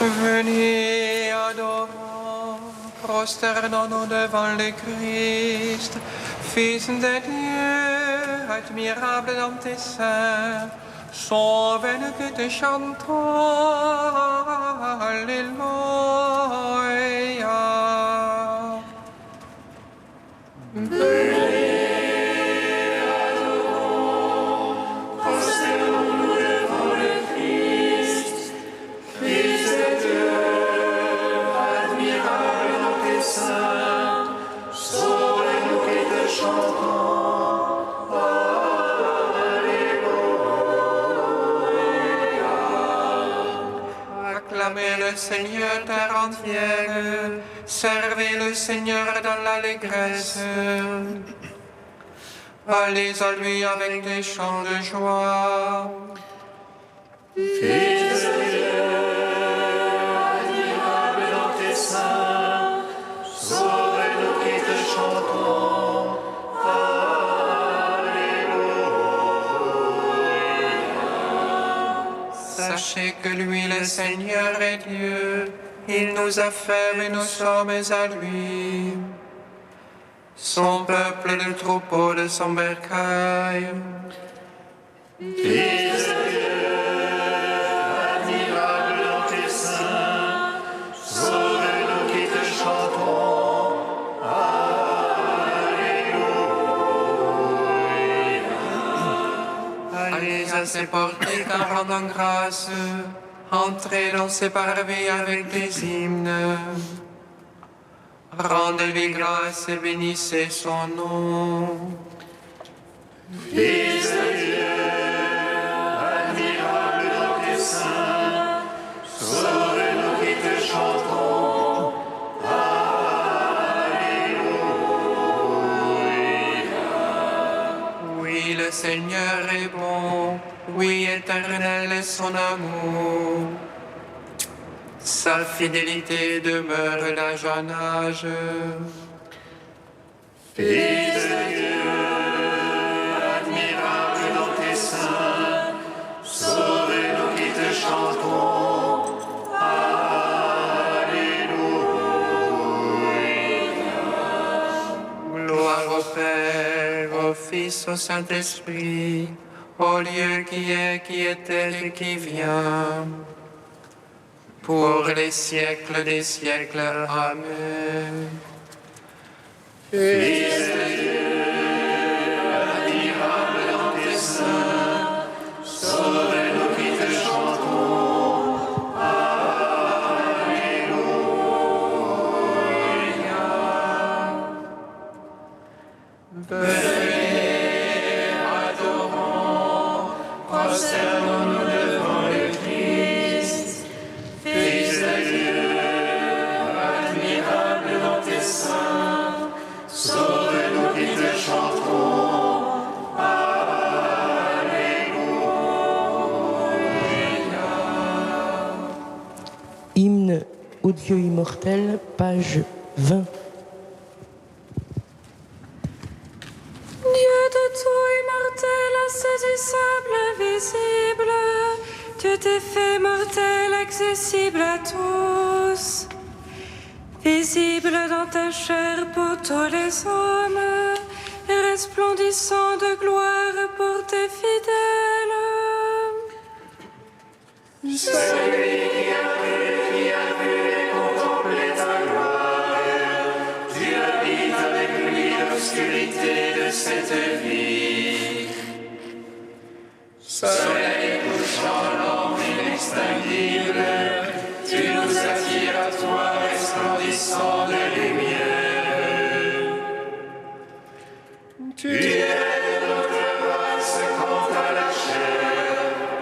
Venez, adorons, prosternons-nous devant le Christ, Fils de Dieu, admirable dans tes seins. Sauve-nous que te chantons, Alléluia. Acclamez le Seigneur terre entière, servez le Seigneur dans l'allégresse. Allez à lui avec des chants de joie. Fils de Dieu, admirable dans tes seins, sauve-nous qui te chantons. Alléluia. Sachez que lui, le Seigneur, est Dieu. Il nous a fait et nous sommes à lui. Son peuple, le troupeau de son bercail. Fils de Dieu, admirable dans tes seins, sauve-nous qui te chantons. Alléluia. Allez à ses portiques en rendant grâce. Entrez dans ses parvis avec des hymnes. Rendez-lui grâce et bénissez son nom. Fils de Dieu, admirable dans tes seins, sauve-nous qui te chantons. Alléluia. Oui, le Seigneur est bon. Oui, éternel est son amour. Sa fidélité demeure d'âge en âge. Fils de Dieu, admirable dans tes seins, sauve-nous qui te chantons. Alléluia. Gloire au Père, au Fils, au Saint-Esprit, au Dieu qui est, qui était et qui vient, pour les siècles des siècles. Amen. Fils de Dieu, admirable dans tes seins, sauve-nous qui te chantons. Alléluia. Venez, adorons, prosternons-nous devant le Christ, Fils de Dieu, admirable dans tes seins, sauve-nous qui te chantons. Alléluia. Hymne au Dieu immortel, page 20. Dieu de tout immortel, insaisissable, invisible, Dieu t'es fait mortel, accessible à tous, visible dans ta chair pour tous les hommes, resplendissant de gloire pour tes fidèles. Celui qui a vu et contemplé ta gloire, tu habites avec lui l'obscurité de cette vie. Soleil couchant, lampe inextinguible, tu nous attires à toi, resplendissant de lumière. Tu es notre race quant à la chair,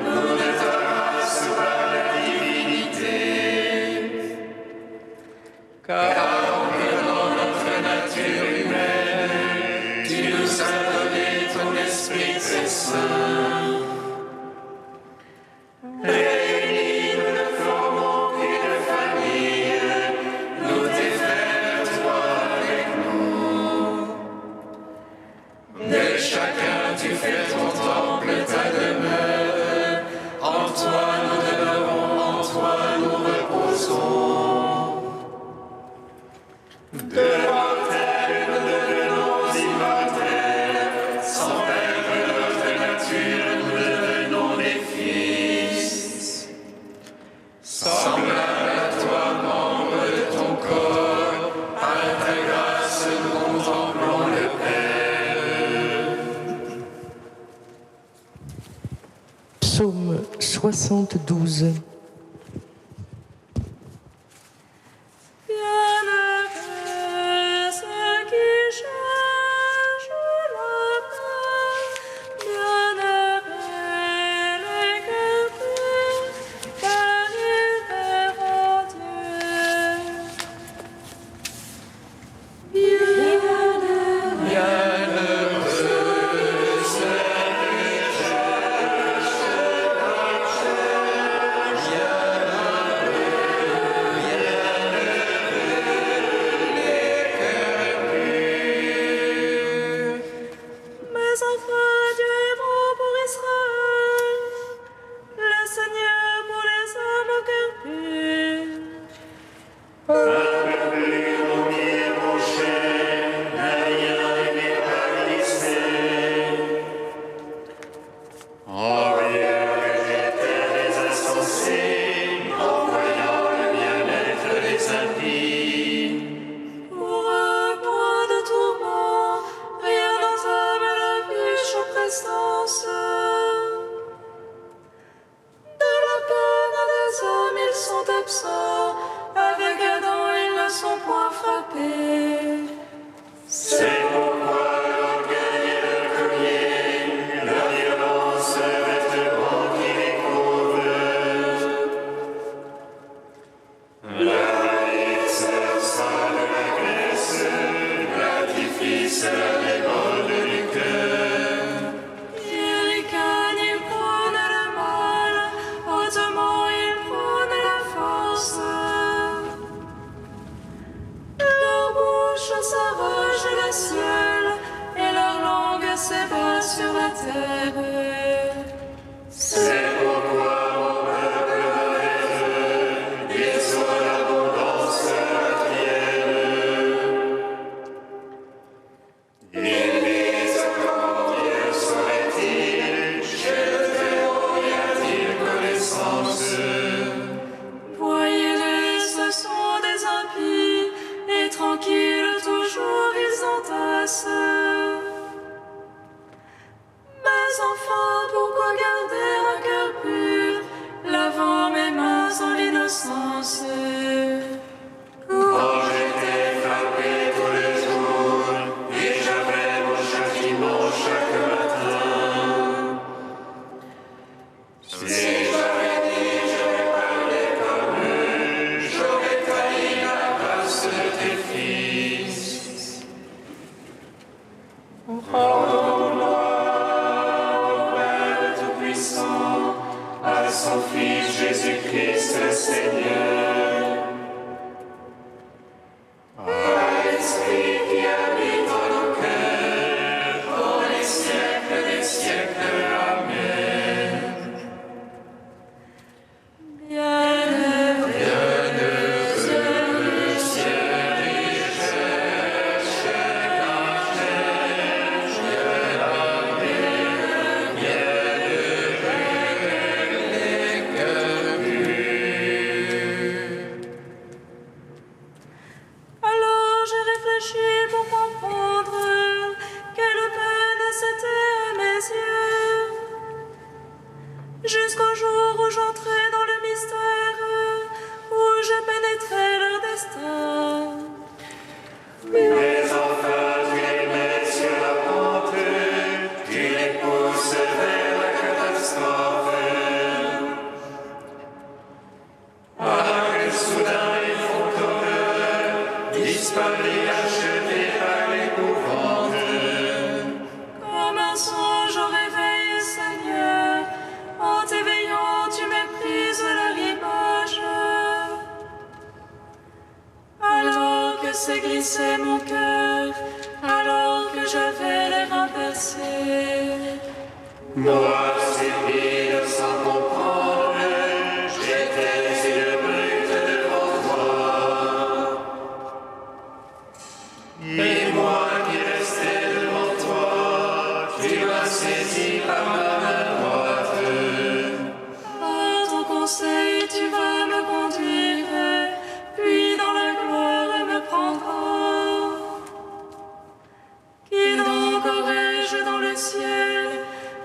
nous de ta race par la divinité. Car en prenant notre nature humaine, tu nous as donné ton Esprit très saint. Réunis, nous ne formons qu'une famille, nous tes frères, toi avec nous. De chacun tu fais ton temple, ta demeure. En toi nous demeurons, en toi nous reposons. Psaume 72.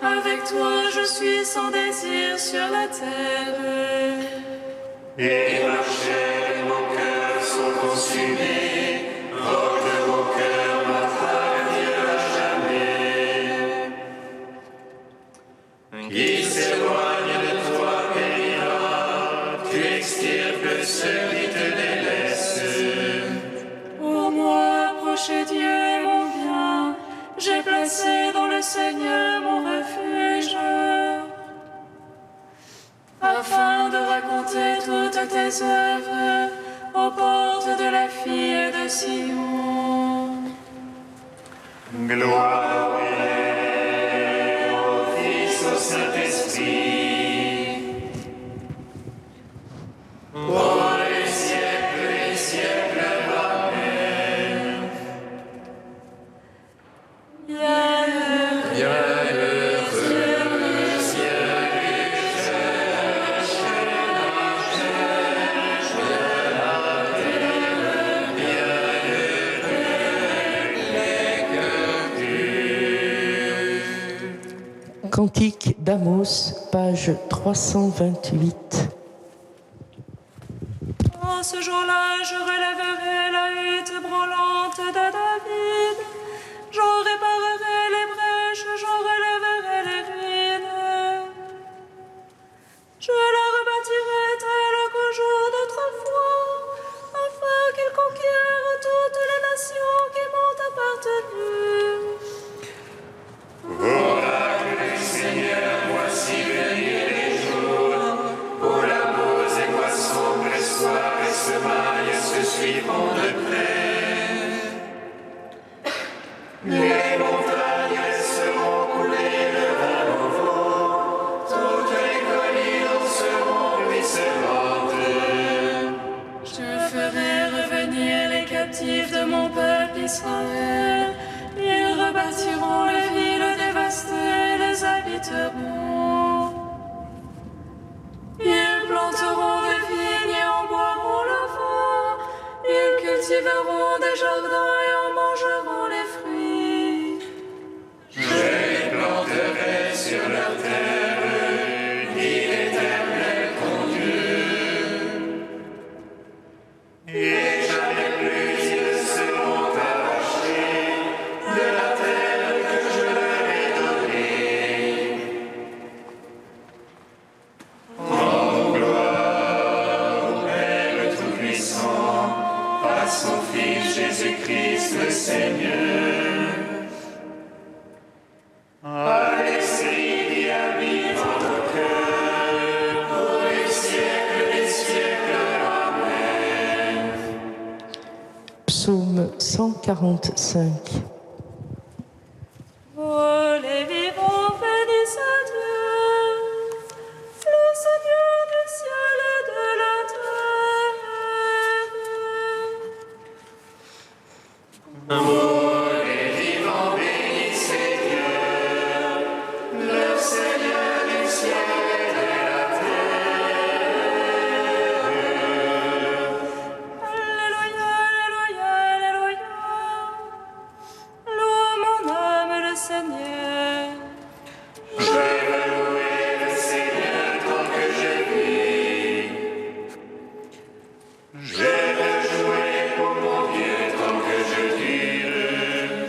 Avec toi je suis sans désir sur la terre. Et ma chair et mon cœur sont consumés, hors de mon cœur ma femme n'ira jamais. Qui s'éloigne de toi périra, tu extirpes ceux qui te délaissent. Ô moi, approchez Dieu mon bien, j'ai placé dans le Seigneur mon refuge, afin de raconter toutes tes œuvres aux portes de la fille de Sion. Gloire au Fils, au Saint-Esprit, pour les siècles et siècles. Amen. Cantique d'Amos, page 328. En ce jour-là, je relèverai la hutte branlante de David. J'en réparerai les brèches, j'en relèverai les ruines. Je la rebâtirai telle qu'au jour d'autrefois, afin qu'il conquiert toutes les nations qui m'ont appartenu. Seigneur, voici venir les jours où la Bose et moisson, pressoir et semaille se suivront de près. Les montagnes seront coulées de vin nouveau, toutes les collines en seront ruisselantes. Je ferai revenir les captifs de mon peuple Israël. Ils rebâtiront les villes dévastées, les habiteront. Ils planteront des vignes et en boiront le vin. Ils cultiveront des jardins et en mangeront les fruits. Je les planterai sur la terre, dit l'Éternel ton Dieu. Et jamais plus ils seront arrachés de la terre que je leur ai donnée. Rendons gloire au Père Tout-Puissant, à son Fils Jésus-Christ le Seigneur, à l'Esprit qui habite en nos cœurs, pour les siècles des siècles. Amen. Psaume 145. Oh, les vivants bénissent Dieu, le Seigneur du ciel et de la terre. Les vivants bénissez Dieu, le Seigneur du ciel et de la terre. Alléluia, alléluia, alléluia. Loue mon âme le Seigneur. Je veux louer le Seigneur tant que je vis. Je veux jouer pour mon Dieu tant que je dure.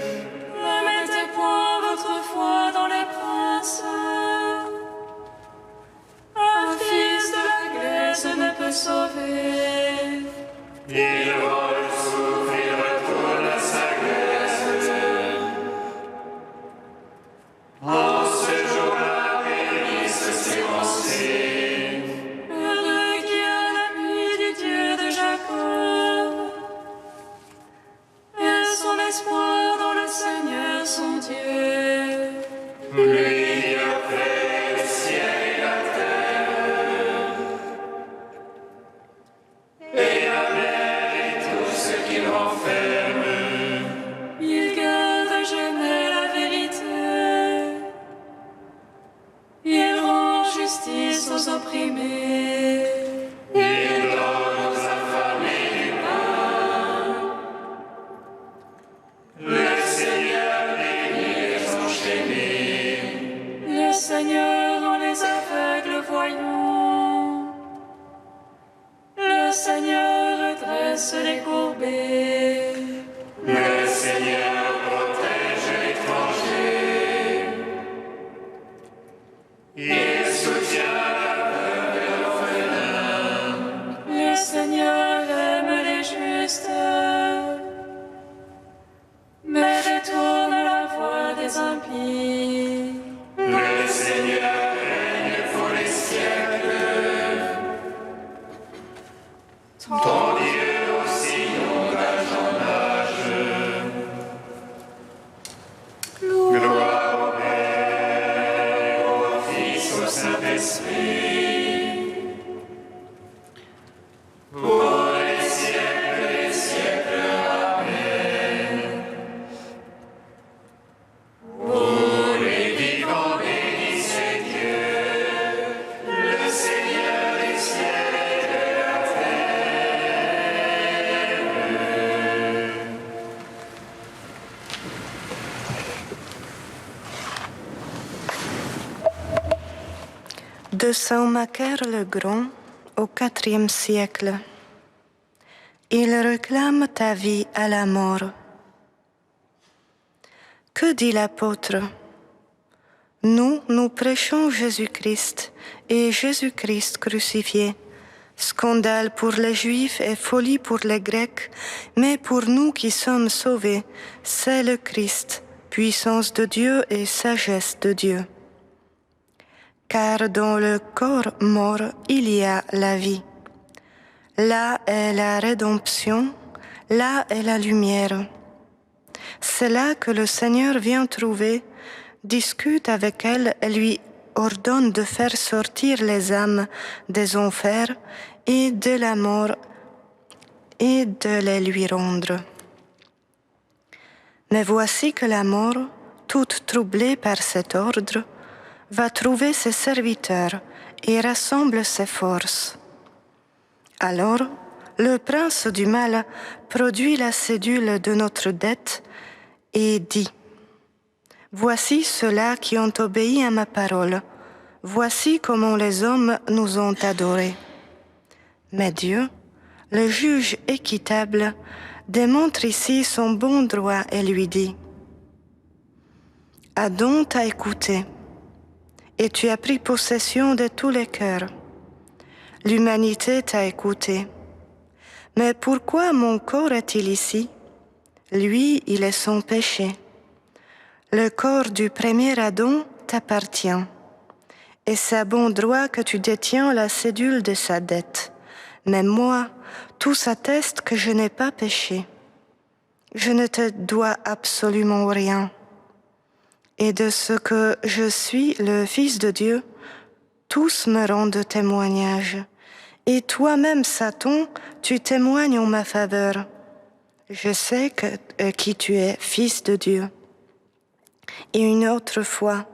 Ne mettez point votre foi dans les princes. Un fils de la glaise ne peut sauver. Il vole, souffle, il retourne à sa glace. En ce jour-là, bénisse ses pensées. Heureux qui a l'appui du Dieu de Jacob et son espoir dans le Seigneur son Dieu. Lui qui a fait le ciel et la terre, et la mer et tout ce qu'il renferme. Il garde jamais la vérité. Il rend justice aux opprimés. Il donne aux affamés du pain. Le Seigneur bénit les enchaînés. Seigneur rend les aveugles voyants. Le Seigneur redresse les courbés. Le Seigneur protège l'étranger. Il soutient l'aveugle et l'orphelin. Le Seigneur aime les justes, mais détourne la voie des impies. Le Seigneur règne pour les siècles. Ton Dieu aussi d'âge en âge. Gloire au Père, au Fils, au Saint-Esprit. Pour les siècles des siècles. Amen. Vous les vivants, bénissez Dieu, le Seigneur des cieux et de la De Saint Macaire le Grand au IVe siècle. Il réclame ta vie à la mort. Que dit l'apôtre? Nous prêchons Jésus-Christ et Jésus-Christ crucifié. Scandale pour les Juifs et folie pour les Grecs, mais pour nous qui sommes sauvés, c'est le Christ, puissance de Dieu et sagesse de Dieu. Car dans le corps mort, il y a la vie. Là est la rédemption, là est la lumière. C'est là que le Seigneur vient trouver, discute avec elle et lui ordonne de faire sortir les âmes des enfers et de la mort et de les lui rendre. Mais voici que la mort, toute troublée par cet ordre, va trouver ses serviteurs et rassemble ses forces. Alors, le prince du mal produit la cédule de notre dette et dit: Voici ceux-là qui ont obéi à ma parole. Voici comment les hommes nous ont adorés. Mais Dieu, le juge équitable, démontre ici son bon droit et lui dit: Adam t'a écouté, et tu as pris possession de tous les cœurs. L'humanité t'a écouté. Mais pourquoi mon corps est-il ici? Lui, il est sans péché. Le corps du premier Adam t'appartient, et c'est à bon droit que tu détiens la cédule de sa dette. Mais moi, tous attestent que je n'ai pas péché. Je ne te dois absolument rien. Et de ce que je suis le Fils de Dieu, tous me rendent témoignage. Et toi-même, Satan, tu témoignes en ma faveur. Je sais qui tu es, Fils de Dieu. Et une autre fois,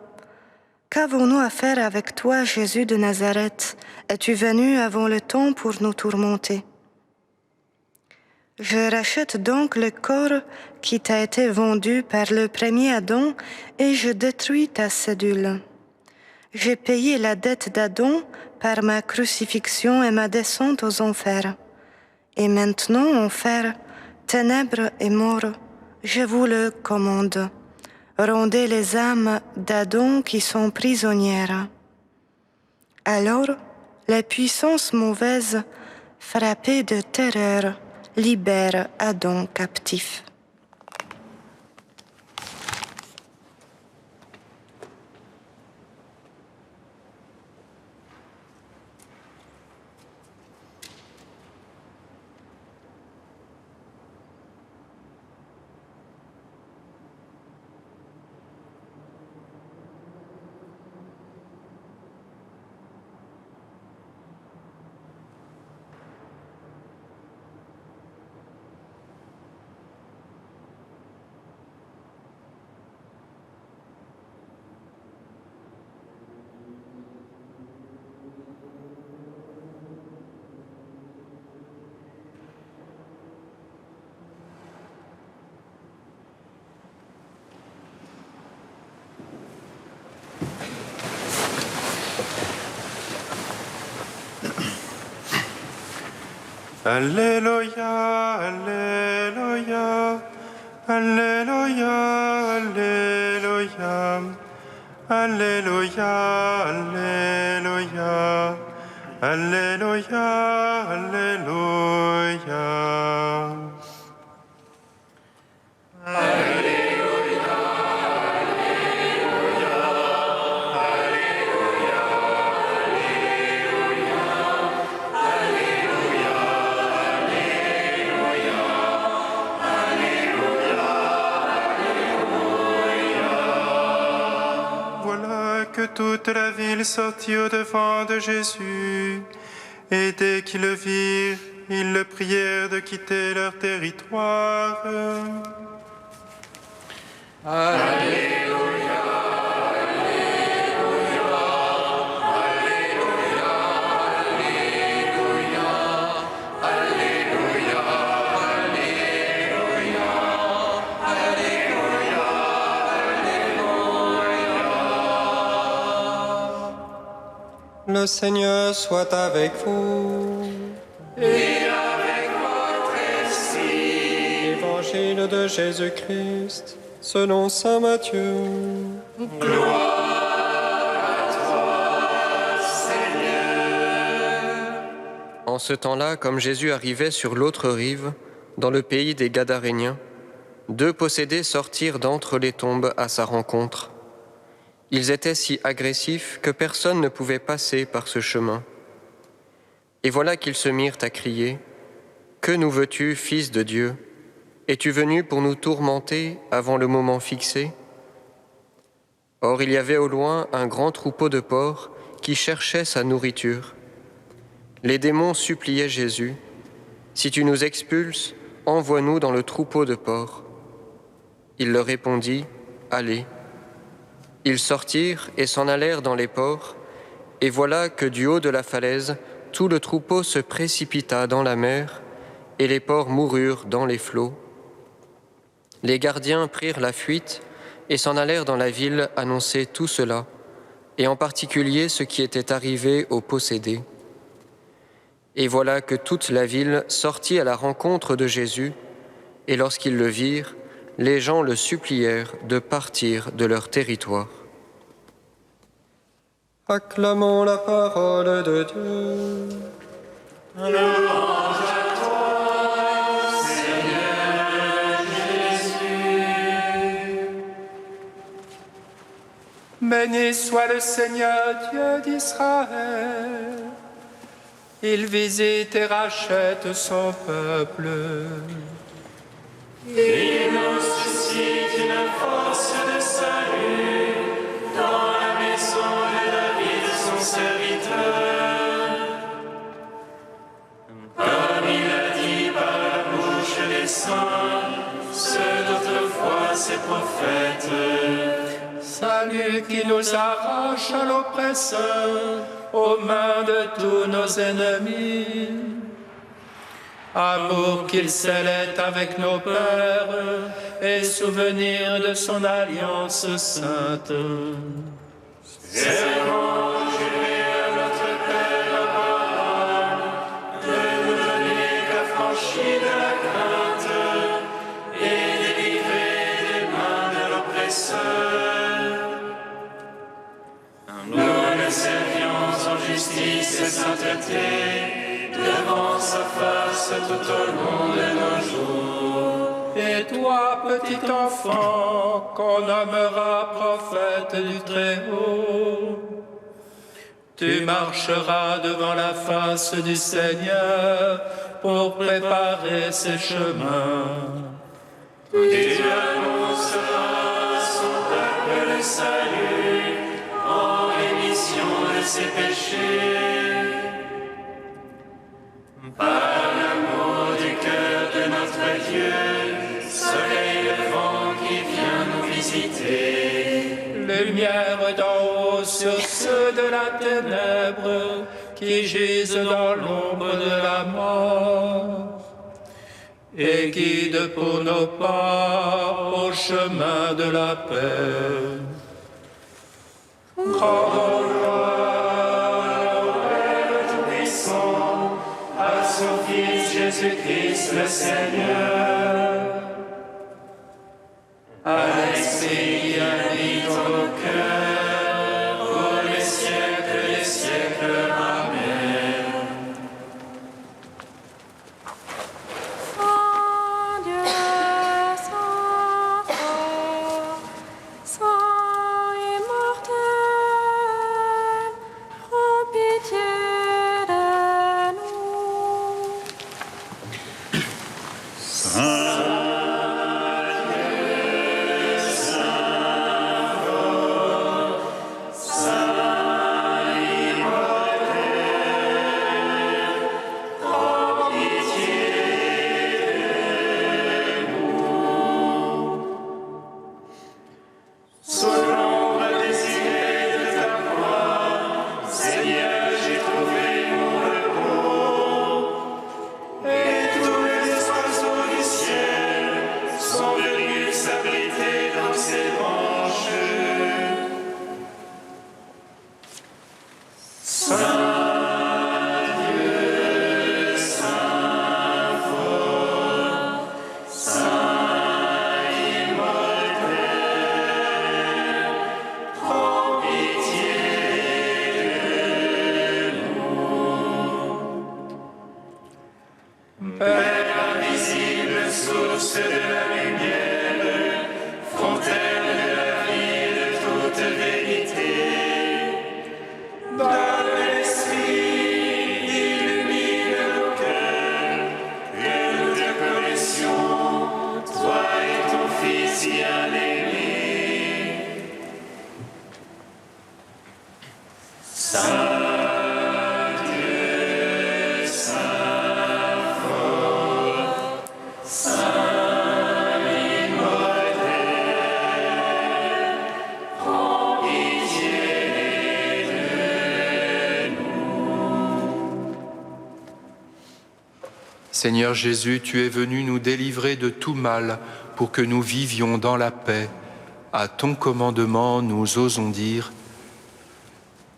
qu'avons-nous à faire avec toi, Jésus de Nazareth? Es-tu venu avant le temps pour nous tourmenter? Je rachète donc le corps qui t'a été vendu par le premier Adam et je détruis ta cédule. J'ai payé la dette d'Adam par ma crucifixion et ma descente aux enfers. Et maintenant, enfer, ténèbres et mort, je vous le commande. Rendez les âmes d'Adam qui sont prisonnières. Alors, les puissances mauvaises, frappées de terreur, libèrent Adam captif. Alléluia, Alléluia, Alléluia, Alléluia, Alléluia, Alléluia, Alléluia, Alléluia. Que toute la ville sortit au-devant de Jésus, et dès qu'ils le virent, ils le prièrent de quitter leur territoire. Alléluia, Alléluia, Alléluia, Alléluia, Alléluia, Alléluia, Alléluia. Le Seigneur soit avec vous. Et avec votre esprit. Évangile de Jésus-Christ, selon saint Matthieu. Gloire à toi, Seigneur. En ce temps-là, comme Jésus arrivait sur l'autre rive, dans le pays des Gadaréniens, 2 possédés sortirent d'entre les tombes à sa rencontre. Ils étaient si agressifs que personne ne pouvait passer par ce chemin. Et voilà qu'ils se mirent à crier : « Que nous veux-tu, Fils de Dieu ? Es-tu venu pour nous tourmenter avant le moment fixé ?» Or il y avait au loin un grand troupeau de porcs qui cherchait sa nourriture. Les démons suppliaient Jésus : « Si tu nous expulses, envoie-nous dans le troupeau de porcs. » Il leur répondit : « Allez. » Ils sortirent et s'en allèrent dans les porcs, et voilà que du haut de la falaise, tout le troupeau se précipita dans la mer, et les porcs moururent dans les flots. Les gardiens prirent la fuite et s'en allèrent dans la ville annoncer tout cela, et en particulier ce qui était arrivé aux possédés. Et voilà que toute la ville sortit à la rencontre de Jésus, et lorsqu'ils le virent, les gens le supplièrent de partir de leur territoire. Acclamons la parole de Dieu. Louange à toi, Seigneur Jésus. Béni soit le Seigneur Dieu d'Israël. Il visite et rachète son peuple. Il nous suscite une force de salut dans la maison de David, son serviteur. Comme il a dit par la bouche des saints, ceux d'autrefois ses prophètes. Salut qui nous arrache à l'oppresseur, aux mains de tous nos ennemis. Amour qu'il scellait avec nos pères, et souvenir de son alliance sainte. Servons, juré à notre Père Abraham, de nous donner qu'affranchis de la crainte, et délivrer des mains de l'oppresseur. Nous le servions en justice et sainteté, devant sa face tout au long de nos jours. Et toi, petit enfant, qu'on nommera prophète du Très-Haut, tu marcheras devant la face du Seigneur pour préparer ses chemins. Et tu annonceras à son peuple le salut, en rémission de ses péchés. Par l'amour du cœur de notre Dieu, soleil levant qui vient nous visiter. Lumière d'en haut sur ceux de la ténèbre qui gisent dans l'ombre de la mort, et guide pour nos pas au chemin de la paix. Rendons gloire au Père Tout-Puissant, à son Fils Jésus. Christ le Seigneur, à l'Esprit qui habite en nos cœurs, pour les siècles des siècles. Amen. Saint Dieu, Saint fort, Saint immortel, prends pitié de nous. Seigneur Jésus, tu es venu nous délivrer de tout mal pour que nous vivions dans la paix. À ton commandement, nous osons dire :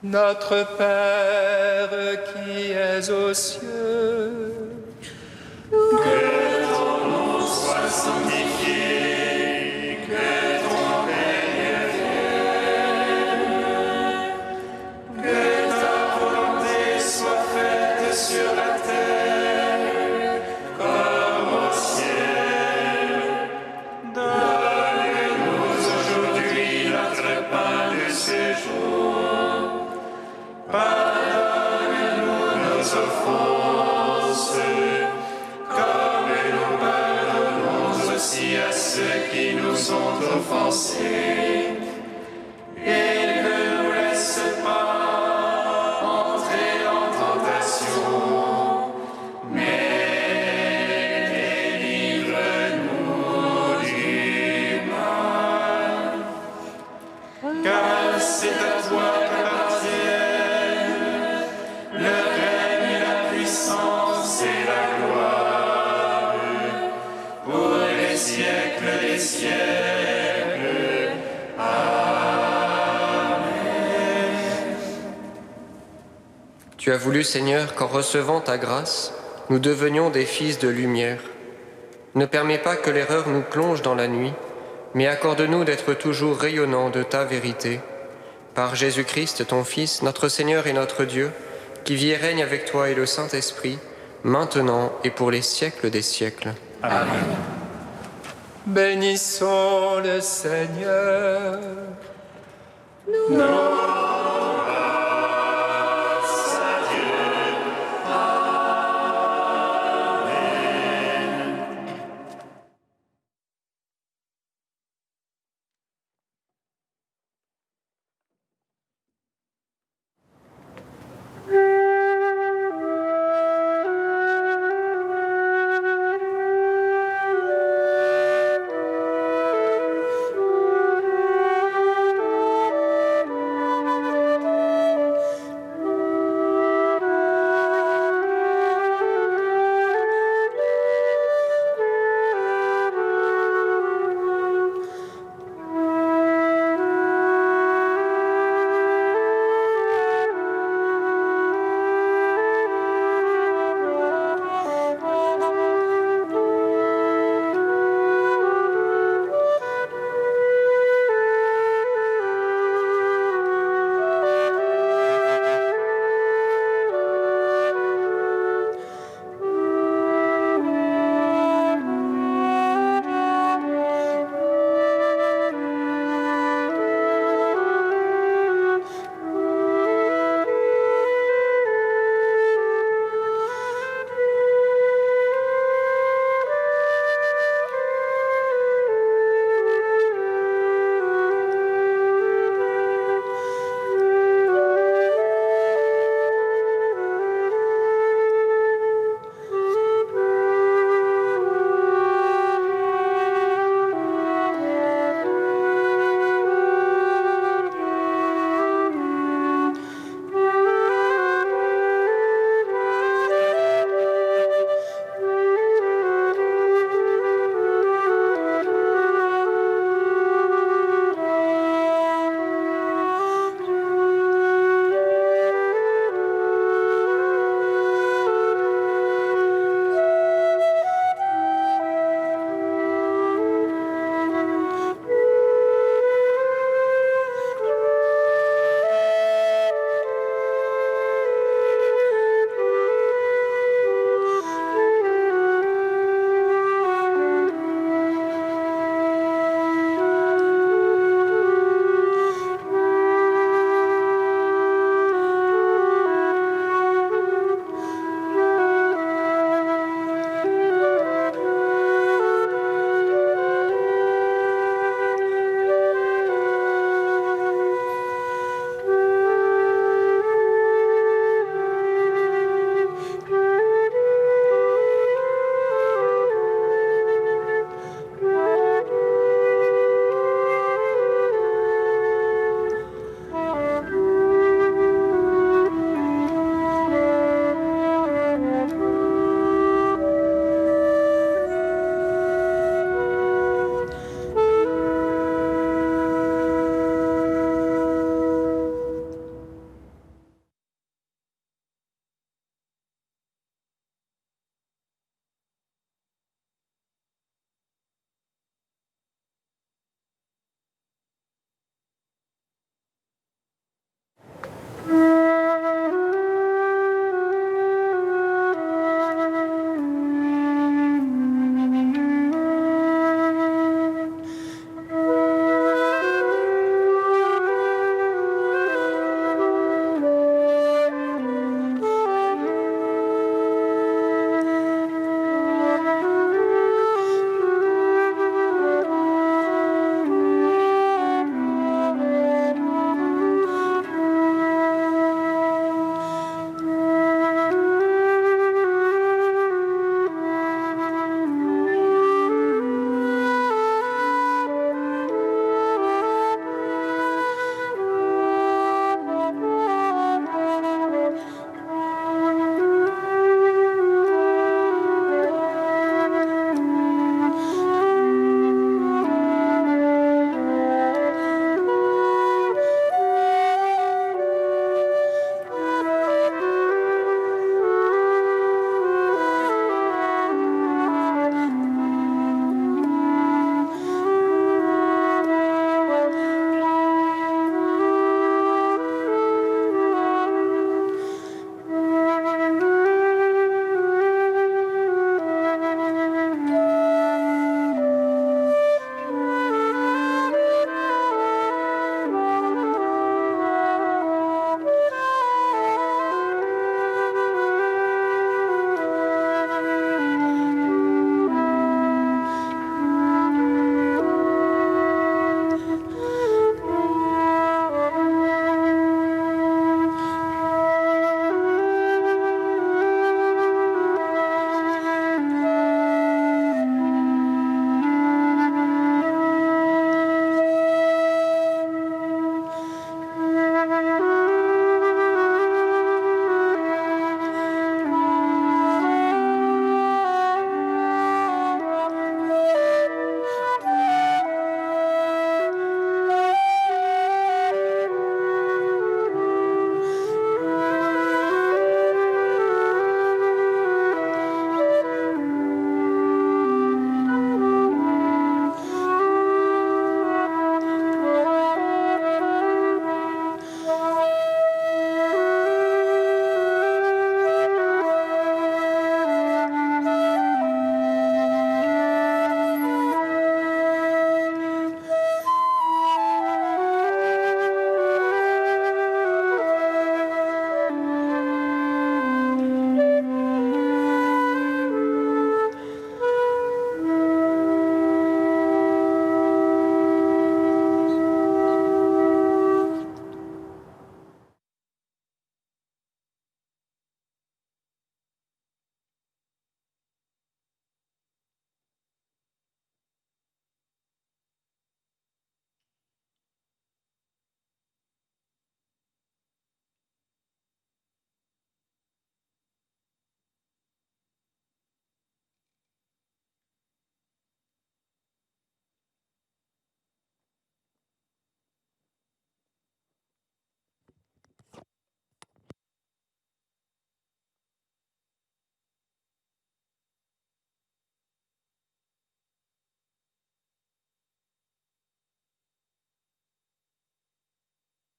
Notre Père qui es aux cieux, que ton nom soit sanctifié, que ton règne vienne, que ta volonté soit faite sur la terre comme au ciel. Donne-nous aujourd'hui notre pain de ce jour. Pardonne-nous nos offenses, comme nous pardonnons aussi à ceux qui nous ont offensés. Et ne nous laisse pas entrer en tentation, mais délivre-nous du mal. Car c'est à toi qu'appartiennent le règne et la puissance et la gloire pour les siècles des siècles. Tu as voulu, Seigneur, qu'en recevant ta grâce, nous devenions des fils de lumière. Ne permets pas que l'erreur nous plonge dans la nuit, mais accorde-nous d'être toujours rayonnants de ta vérité. Par Jésus-Christ, ton Fils, notre Seigneur et notre Dieu, qui vit et règne avec toi et le Saint-Esprit, maintenant et pour les siècles des siècles. Amen. bénissons le Seigneur. Nos